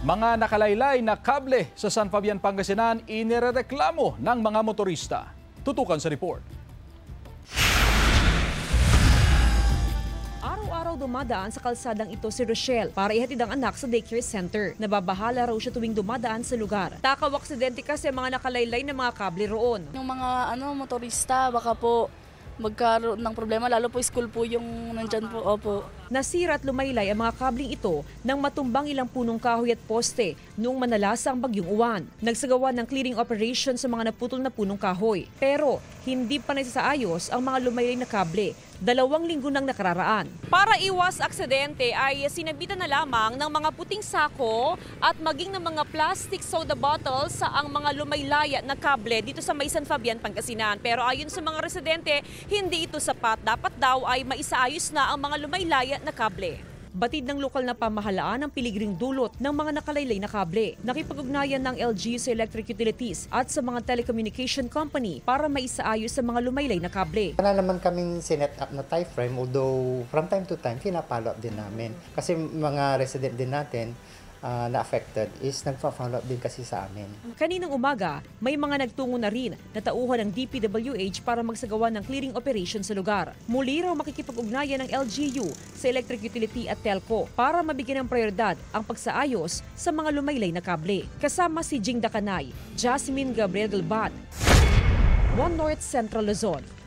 Mga nakalaylay na kable sa San Fabian, Pangasinan inirereklamo ng mga motorista. Tutukan sa report. Araw-araw dumadaan sa kalsadang ito si Rochelle para ihatid ang anak sa daycare center. Nababahala raw siya tuwing dumadaan sa lugar. Takaw aksidente kasi ang mga nakalaylay na mga kable roon. Yung mga motorista, baka po magkaroon ng problema, lalo po school po yung nandyan po. Opo. Nasira at lumaylay ang mga kabling ito nang matumbang ilang punong kahoy at poste noong manalasa ang bagyong uwan. Nagsagawa ng clearing operation sa mga naputol na punong kahoy. Pero hindi pa naisaayos ang mga lumaylay na kable. 2 linggo nang nakararaan. Para iwas aksidente ay sinabitan na lamang ng mga puting sako at maging ng mga plastic soda bottles sa ang mga lumaylaya na kable dito sa may San Fabian, Pangasinan. Pero ayon sa mga residente, hindi ito sapat. Dapat daw ay maisaayos na ang mga lumaylaya na kable. Batid ng lokal na pamahalaan ang piligring dulot ng mga nakalaylay na kable. Nakipag-ugnayan ng LG sa electric utilities at sa mga telecommunication company para maisaayos sa mga lumaylay na kable. Wala naman kaming sinet up na tie frame, although from time to time, pinapalo up din namin. Kasi mga resident din natin na affected is nagpa-follow up din kasi sa amin. Kaninang umaga, may mga nagtungo na rin na tauhan ng DPWH para magsagawa ng clearing operation sa lugar. Muli raw makikipag-ugnayan ng LGU sa electric utility at telco para mabigyan ng prioridad ang pagsaayos sa mga lumaylay na kable. Kasama si Jing Dakanay, Jasmine Gabriel Galbat, One North Central Luzon.